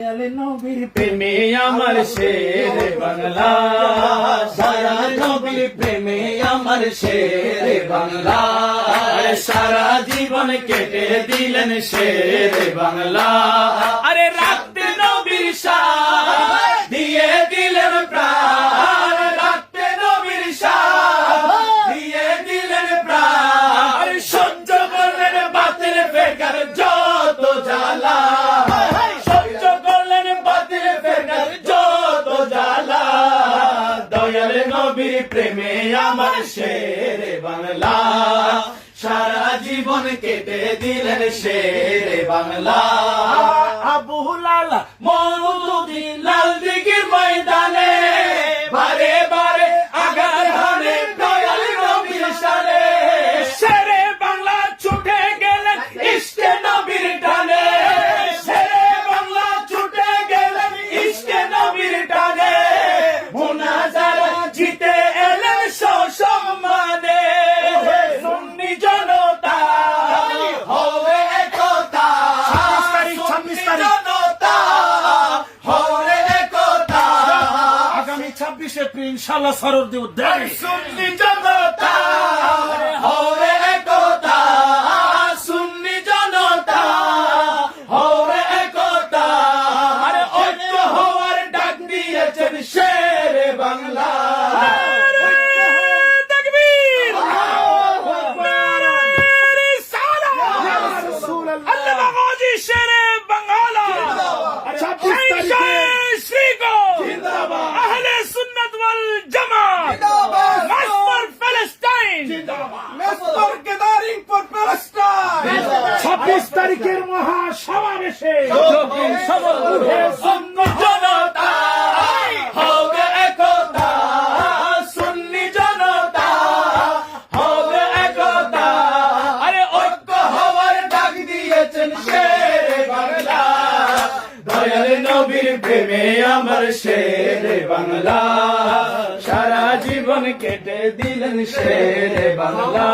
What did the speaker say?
নবীর প্রেমে আমার শের বাংলা, সারা নবীর প্রেমে আমার শের বাংলা, সারা জীবন কেটে দিলেন শের বাংলা। আরে রাখতে নবীর শান দিয়ে দিলেন প্রাণ, রাখতে নবীর শান দিয়ে দিলেন প্রাণ, সহ্য করলেন বাতিল বেকার যত জ্বালা, নবীর প্রেমে আমার শের বাংলা, সারা জীবন কেটে দিলেন শের বাংলা। আবু লাল মওদুদী লাল দিঘির ময়দানে বারে বারে আঘাত হানে দয়াল নবীর শানে, শেরে বাংলা ছুটে গেলেন ইশকে নবীর টানে, শেরে বাংলা ছুটে গেলেন ইশকে নবীর টানে, মুনাজারা জিতে এলেন সসম্মানে, সুন্নি জনতা হবে একতা, সুন্নি জনতা হবে একতা, আগামী 26 এপ্রিল ইনশাআল্লাহ শরৎ উদ্যানে সুন্নি জনতা হবে একতা, সুন্নি জনতা হবে একতা, আরে ঐক্য হওয়ার ডাক দিয়েছেন শের বাংলা। তারিখের মহাসমাবেশে জনতা হবে একতা, সুন্নি জনতা হবে একতা, আরে ঐক্য হওয়ার ডাক দিয়েছেন শের বাংলা, দয়াল নবীর প্রেমে আমার শের বাংলা, সারা জীবন কেটে দিলেন শের বাংলা।